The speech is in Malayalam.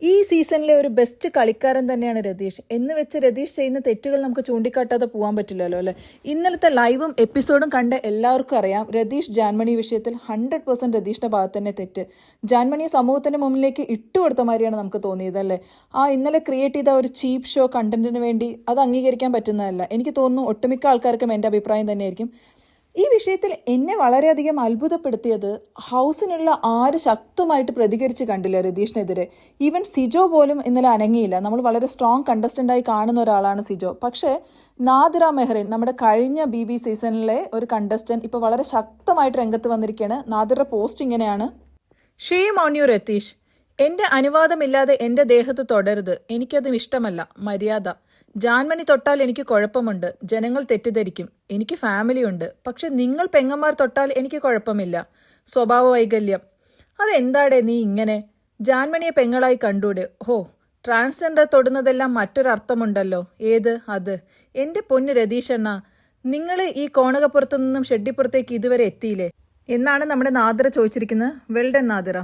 ഈ സീസണിലെ ഒരു ബെസ്റ്റ് കളിക്കാരൻ തന്നെയാണ് രതീഷ്. എന്ന് വെച്ച് രതീഷ് ചെയ്യുന്ന തെറ്റുകൾ നമുക്ക് ചൂണ്ടിക്കാട്ടാതെ പോകാൻ പറ്റില്ലല്ലോ അല്ലേ. ഇന്നലത്തെ ലൈവും എപ്പിസോഡും കണ്ട എല്ലാവർക്കും അറിയാം രതീഷ് ജാൻമണി വിഷയത്തിൽ 100% രതീഷിന്റെ ഭാഗത്ത് തന്നെ തെറ്റ്. ജാൻമണിയെ സമൂഹത്തിന്റെ മുന്നിലേക്ക് ഇട്ടുകൊടുത്ത മാതിരിയാണ് നമുക്ക് തോന്നിയത് അല്ലേ. ഇന്നലെ ക്രിയേറ്റ് ചെയ്ത ഒരു ചീപ്പ് ഷോ കണ്ടന്റിന് വേണ്ടി അത് അംഗീകരിക്കാൻ പറ്റുന്നതല്ല. എനിക്ക് തോന്നുന്നു ഒട്ടുമിക്ക ആൾക്കാർക്കും എൻ്റെ അഭിപ്രായം തന്നെയായിരിക്കും. ഈ വിഷയത്തിൽ എന്നെ വളരെയധികം അത്ഭുതപ്പെടുത്തിയത് ഹൗസിനുള്ള ആര് ശക്തമായിട്ട് പ്രതികരിച്ച് കണ്ടില്ല രതീഷിനെതിരെ. ഈവൻ സിജോ പോലും ഇന്നലെ അനങ്ങിയില്ല. നമ്മൾ വളരെ സ്ട്രോങ് കണ്ടസ്റ്റൻ്റായി കാണുന്ന ഒരാളാണ് സിജോ. പക്ഷേ നാദിറ മെഹ്റിൻ, നമ്മുടെ കഴിഞ്ഞ BB സീസണിലെ ഒരു കണ്ടസ്റ്റന്റ്, ഇപ്പോൾ വളരെ ശക്തമായിട്ട് രംഗത്ത് വന്നിരിക്കുകയാണ്. നാദിറ പോസ്റ്റ് ഇങ്ങനെയാണ്: ഷെയിം ഓൺ യു രതീഷ്. എൻ്റെ അനുവാദമില്ലാതെ എൻ്റെ ദേഹത്ത് തൊടരുത്. എനിക്കത് ഇഷ്ടമല്ല. മര്യാദ. ജാൻമണി തൊട്ടാൽ എനിക്ക് കുഴപ്പമുണ്ട്. ജനങ്ങൾ തെറ്റിദ്ധരിക്കും. എനിക്ക് ഫാമിലി ഉണ്ട്. പക്ഷെ നിങ്ങൾ പെങ്ങന്മാർ തൊട്ടാൽ എനിക്ക് കുഴപ്പമില്ല. സ്വഭാവ വൈകല്യം. അതെന്താടേ നീ ഇങ്ങനെ? ജാൻമണിയെ പെങ്ങളായി കണ്ടൂടെ? ട്രാൻസ്ജെൻഡർ തൊടുന്നതെല്ലാം മറ്റൊരർത്ഥമുണ്ടല്ലോ. ഏത് അത്? എൻ്റെ പൊന്ന് രതീഷണ്ണ, നിങ്ങൾ ഈ കോണകപ്പുറത്തു നിന്നും ഷെഡിപ്പുറത്തേക്ക് ഇതുവരെ എത്തിയില്ലേ എന്നാണ് നമ്മുടെ നാദിറ ചോദിച്ചിരിക്കുന്നത്. വെൽഡൻ നാദിറ.